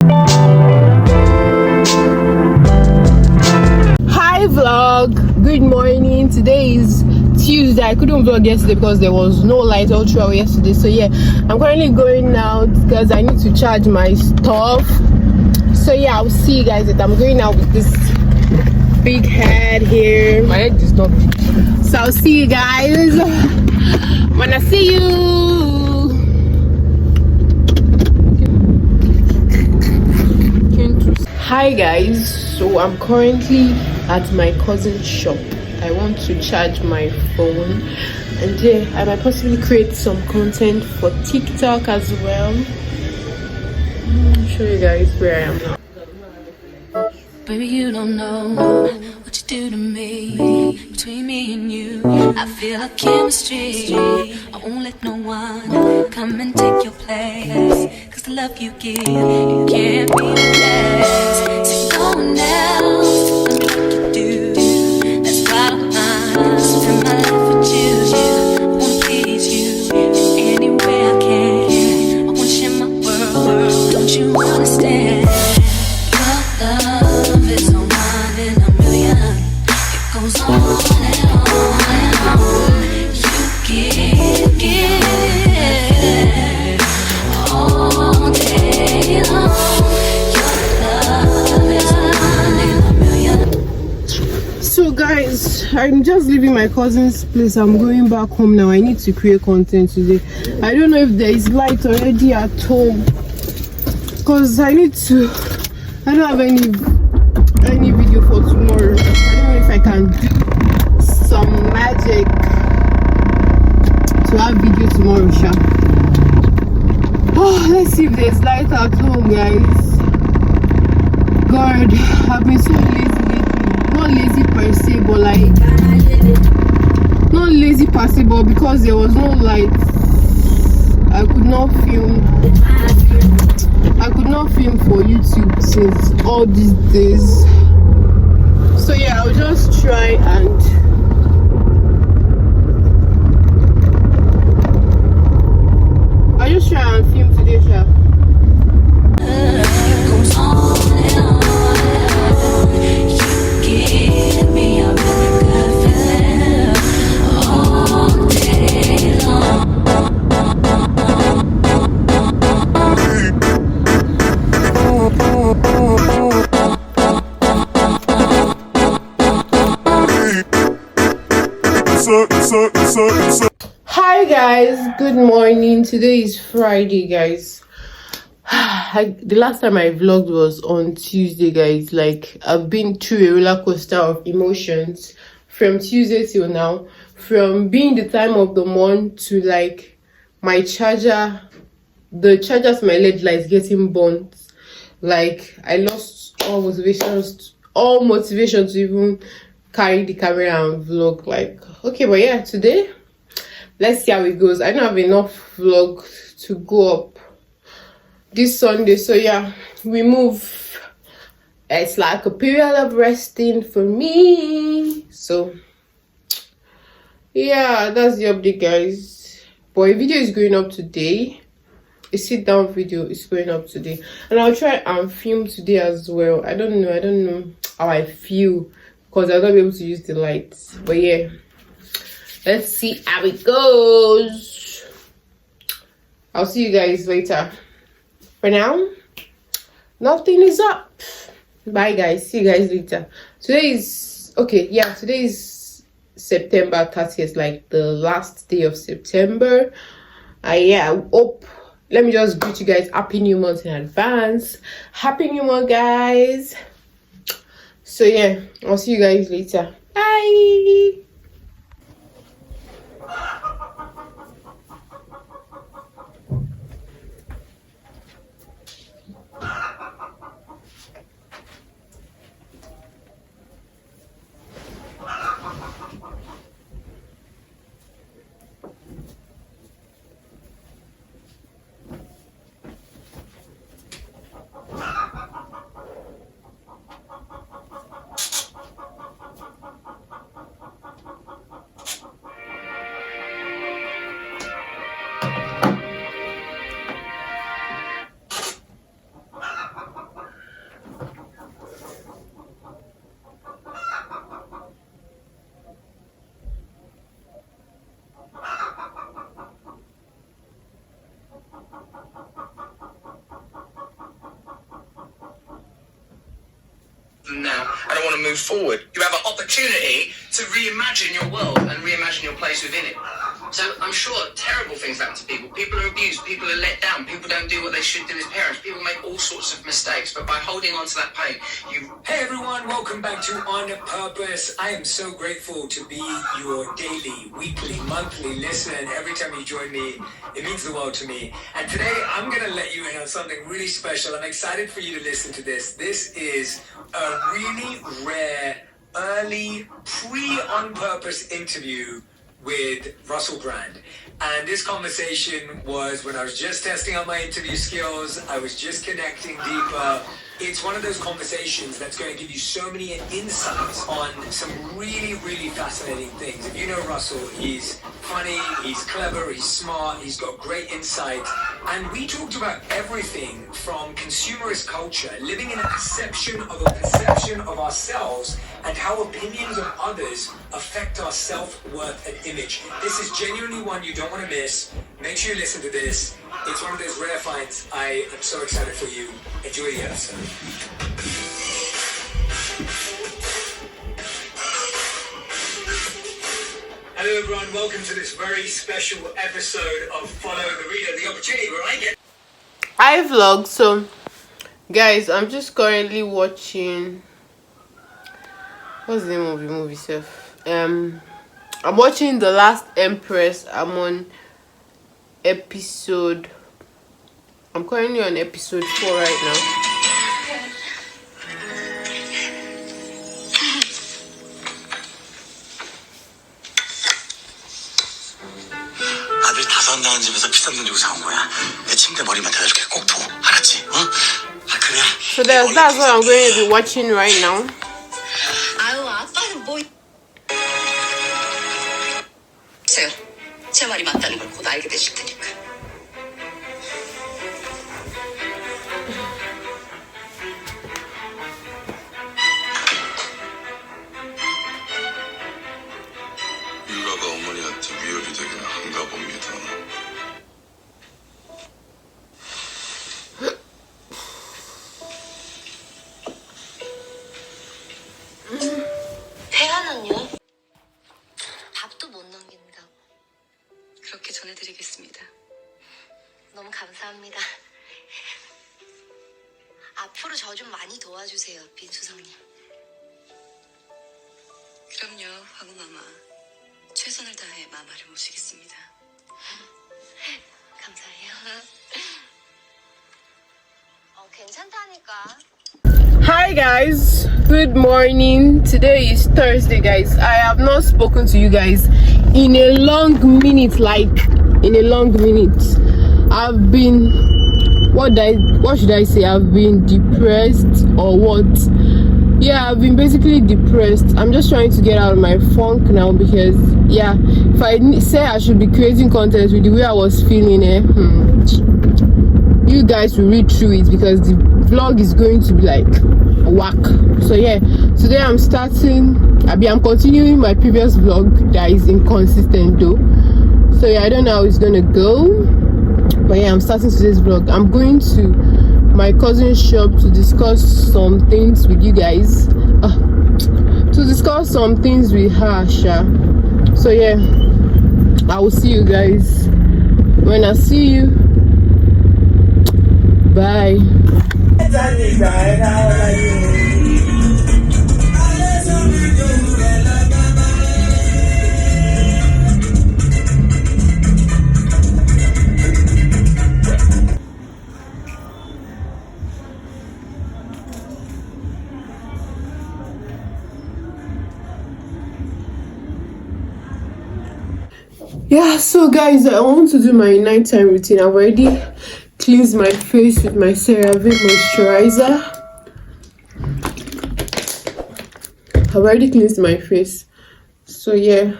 Hi vlog, good morning. Today is Tuesday. I couldn't vlog yesterday because there was no light all throughout yesterday. So yeah, I'm currently going out because I need to charge my stuff. So yeah, I'll see you guys. I'm going out with this big head here. My head is not big. So I'll see you guys when I see you. Hi guys, so I'm currently at my cousin's shop. I want to charge my phone, and yeah, I might possibly create some content for TikTok as well. I'll show you guys where I am now. Baby, you don't know what you do to me. Between me and you, I feel a chemistry. I won't let no one come and take your place. Cause the love you give, you can't be replaced. See no one else love me like you do. That's why I spend my life with you. I wanna please you in any way I can. I wanna share my world, don't you understand? Your love is a one in a million. It goes on and on and on. You give all day long. Your love is a one in a million. So guys, I'm just leaving my cousin's place. I'm going back home now. I need to create content today. I don't know if there is light already at home because I don't have any video for tomorrow. I don't know if I can do some magic to have video tomorrow, sha. Oh, let's see if there's light at home, guys. God, I've been so lazy lately. Not lazy per se, but like not lazy per se, but because there was no light, I could not film for YouTube since all these days. So yeah, I'll just try and film today, sha. It goes on and on and on. You give me a really good feeling all day long. Hi guys, good morning. Today is Friday, guys. The last time I vlogged was on Tuesday, guys. Like, I've been through a roller coaster of emotions from Tuesday till now, from being the time of the month to like my charger, the charger to my LED lights getting burnt. Like, I lost all motivation to even carry the camera and vlog. Like, okay, but yeah, today let's see how it goes. I don't have enough vlog to go up this Sunday, so yeah, we move. It's like a period of resting for me. So yeah, that's the update, guys. But a video is going up today. A sit down video is going up today, and I'll try and film today as well. I don't know how I feel because I'll not be able to use the lights, but yeah, let's see how it goes. I'll see you guys later. For now, nothing is up. Bye guys, see you guys later. Today is September 30th, like the last day of September. Yeah, I hope, let me just greet you guys happy new month in advance. Happy new month, guys. So yeah, I'll see you guys later. Bye. want to move forward. You have an opportunity to reimagine your world and reimagine your place within it. So I'm sure terrible things happen to people. People are abused, people are let down, people don't do what they should do as parents, people make all sorts of mistakes, but by holding on to that pain, you... Hey everyone, welcome back to On Purpose. I am so grateful to be your daily, weekly, monthly listener, and every time you join me, it means the world to me. And today, I'm going to let you in on something really special. I'm excited for you to listen to this. This is a really rare, early, pre-On Purpose interview with Russell Brand. And this conversation was when I was just testing out my interview skills. I was just connecting deeper. It's one of those conversations that's going to give you so many insights on some really, really fascinating things. If you know Russell, he's funny, he's clever, he's smart, he's got great insight. And we talked about everything from consumerist culture, living in a perception of ourselves, and how opinions of others affect our self-worth and image. This is genuinely one you don't want to miss. Make sure you listen to this. It's one of those rare finds. I am so excited for you. Enjoy the episode. Hello everyone, welcome to this very special episode of Follow the Reader, the opportunity where I get... I vlog. So guys, I'm just currently watching, what's the name of the movie self? I'm watching The Last Empress. I'm currently on episode 4 right now. 아들 다섯 낳은 집에서 비싼 돈 주고 사온 거야. 내 침대 머리만 대줄게. 꼭 둬. 알았지? 어? 아 그래. So that's what I'm going to be watching right now. 아유, 아빠는 뭐... 보세요. 제 말이 맞다는 걸 곧 알게 되실 테니까. 육아가 어머니한테 위협이 되긴 한가 봅니다. 태아는요? 밥도 못 넘긴다고. 그렇게 전해드리겠습니다. 너무 감사합니다. 앞으로 저 좀 많이 도와주세요, 빈수성님. 그럼요, 황후마마. 최선을 다해 마마를 모시겠습니다. 감사해요. 괜찮다니까. Hi guys, good morning. Today is Thursday guys. I have not spoken to you guys in a long minute, I've been, what should I say, I've been depressed or what? Yeah, I've been basically depressed. I'm just trying to get out of my funk now because yeah, if I say I should be creating content with the way I was feeling you guys will read through it because the vlog is going to be like whack. So yeah, today I'm continuing my previous vlog that is inconsistent though. So yeah, I don't know how it's gonna go, but yeah, I'm starting today's vlog. I'm going to my cousin's shop to discuss some things with you guys, to discuss some things with her, Sha. So yeah, I will see you guys when I see you. Bye. Yeah, so guys, I want to do my nighttime routine. I've already cleansed my face with my CeraVe moisturizer. I've already cleansed my face. So yeah.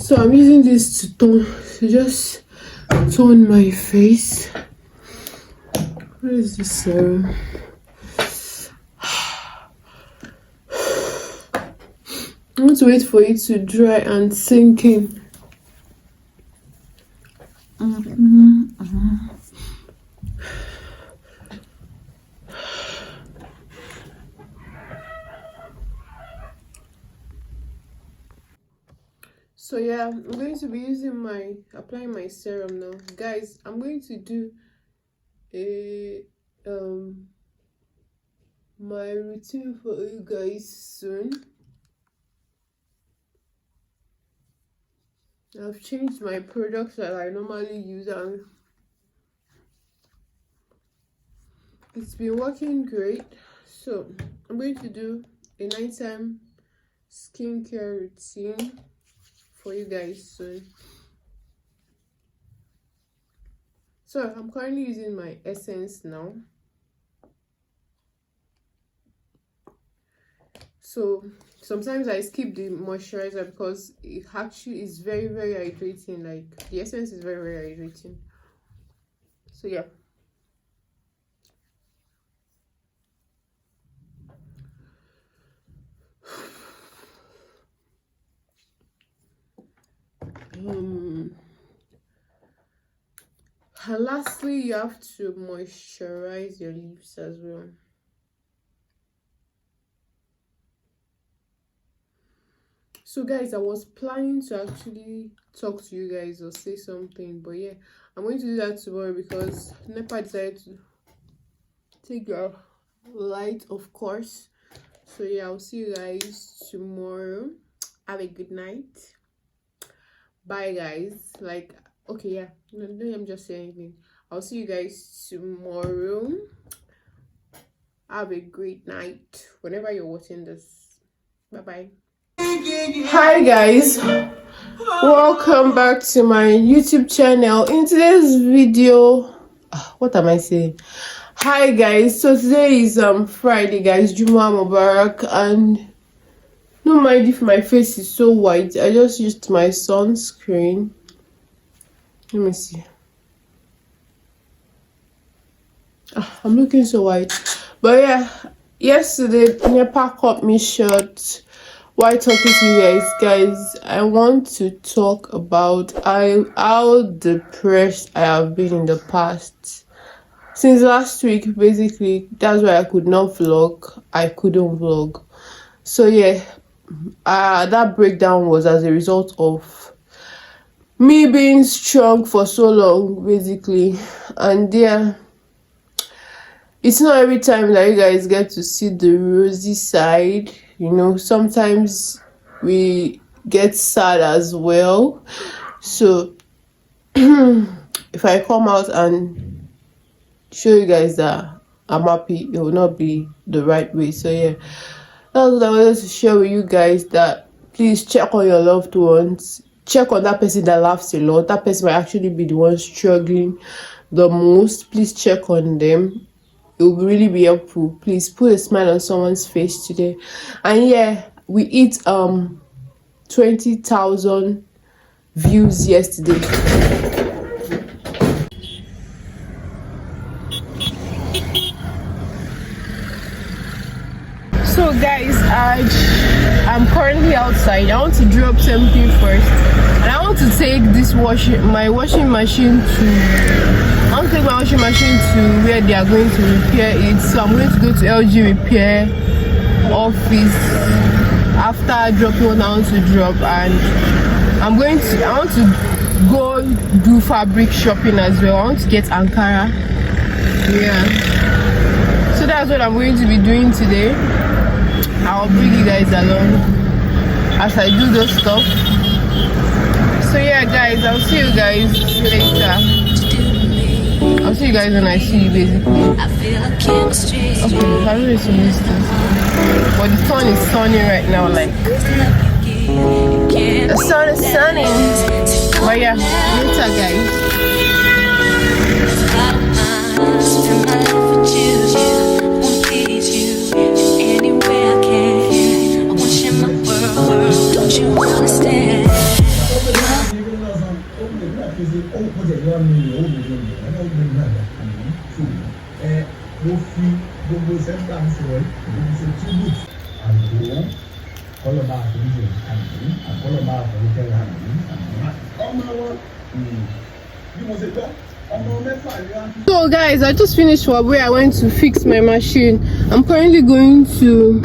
So I'm using this to just tone my face. What is this serum? I want to wait for it to dry and sink in. So yeah, I'm going to be applying my serum now, guys. I'm going to do a my routine for you guys soon. I've changed my products that I normally use, and it's been working great. So I'm going to do a nighttime skincare routine for you guys soon. So I'm currently using my essence now. So sometimes I skip the moisturizer because it actually is very hydrating. Like, the essence is very hydrating. So yeah. And lastly, you have to moisturize your lips as well. So guys, I was planning to actually talk to you guys or say something, but yeah, I'm going to do that tomorrow because NEPA decided to take your light, of course. So yeah, I'll see you guys tomorrow. Have a good night. Bye guys. Like, okay, yeah, no, I'm just saying anything. I'll see you guys tomorrow. Have a great night whenever you're watching this. Bye. Hi guys, welcome back to my YouTube channel. In today's video, what am I saying? Hi guys, so today is Friday guys, Juma Mubarak, and don't mind if my face is so white. I just used my sunscreen. Let me see. I'm looking so white, but yeah, yesterday NEPA caught me short. Why talking to you guys? I want to talk about how depressed I have been in the past. Since last week, basically, that's why I could not vlog. I couldn't vlog. So yeah, that breakdown was as a result of me being strong for so long, basically. And yeah, it's not every time that you guys get to see the rosy side. You know, sometimes we get sad as well. So if I come out and show you guys that I'm happy, it will not be the right way. So yeah, that's what I wanted to share with you guys, that please check on your loved ones. Check on that person that laughs a lot. That person might actually be the one struggling the most. Please check on them. It will really be helpful. Please put a smile on someone's face today. And yeah, we hit 20,000 views yesterday. So guys, I'm currently outside. I want to drop something first, and I want to take this my washing machine to where they are going to repair it. So I'm going to go to LG repair office after dropping what I want to drop, and I want to go do fabric shopping as well. I want to get Ankara. Yeah, so that's what I'm going to be doing today. I'll bring you guys along as I do those stuff. So yeah guys, I'll see you guys later. I'll see you guys when I see you, basically. Okay, I don't need to use this, but the sun is sunny right now. Like, the sun is sunny. But yeah, later guys. Don't you understand? So guys, I just finished where I went to fix my machine. I'm currently going to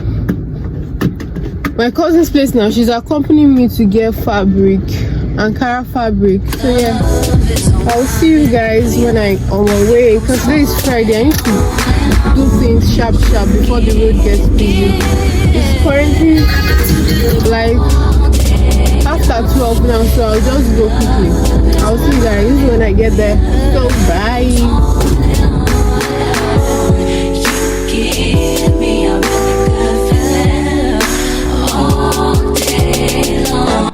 my cousin's place now. She's accompanying me to get fabric, Ankara fabric. So yeah, I'll see you guys when I on my way, because today is Friday. I need to do things sharp before the road gets busy. It's currently like after 12 now, so I'll just go quickly. I'll see you guys when I get there. So bye. Give me a really good feeling all day long.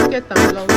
Get them long.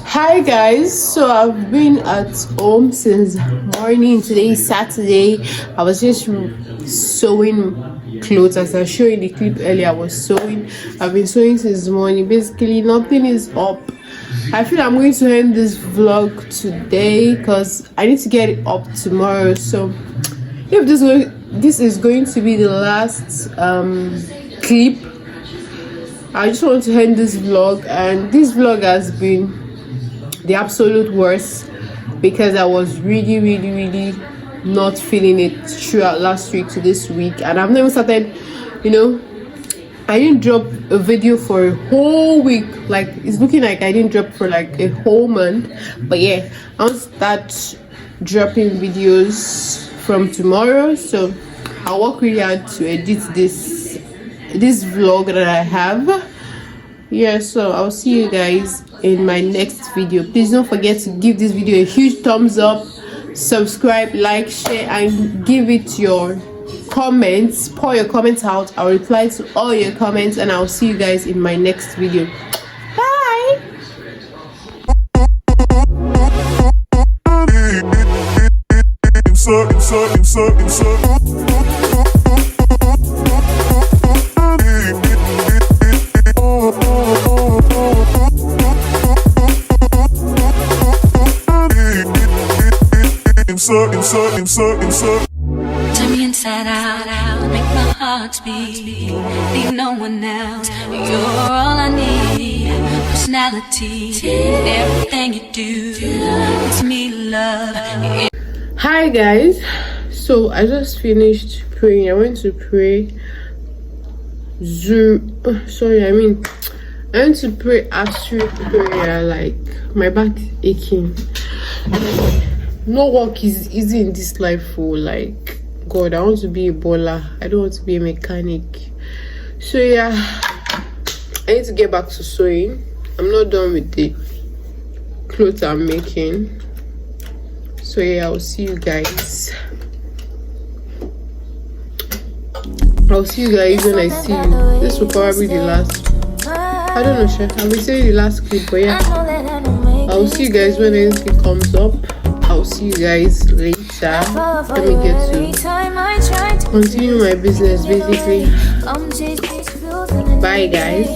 Hi guys, so I've been at home since morning. Today is Saturday. I was just sewing clothes. As I showed in the clip earlier, I was sewing. I've been sewing since morning. Basically nothing is up. I feel I'm going to end this vlog today because I need to get it up tomorrow. So if this is going to be the last clip, I just want to end this vlog. And this vlog has been the absolute worst because I was really not feeling it throughout last week to this week, and I've never started, I didn't drop a video for a whole week. Like, it's looking like I didn't drop for like a whole month. But yeah, I'll start dropping videos from tomorrow, so I'll work really hard to edit this vlog that I have. Yeah, so I'll see you guys in my next video. Please don't forget to give this video a huge thumbs up, subscribe, like, share, and give it your comments. Pour your comments out. I'll reply to all your comments, and I'll see you guys in my next video. Bye. Turn me inside out, make my heart beat. Need no one else. You're all I need. Personality, everything you do, it's me love. Hi guys, so I just finished praying. I went to pray I went to pray after prayer. Like, my back aching. No work is easy in this life. For like, God, I want to be a baller. I don't want to be a mechanic. So yeah, I need to get back to sewing. I'm not done with the clothes I'm making. So yeah, I'll see you guys. I'll see you guys when I see you. This will probably be the last. I don't know, Chef. I'll be saying the last clip, but yeah, I'll see you guys when anything comes up. I'll see you guys later. Let me get to continue my business, basically. Bye guys.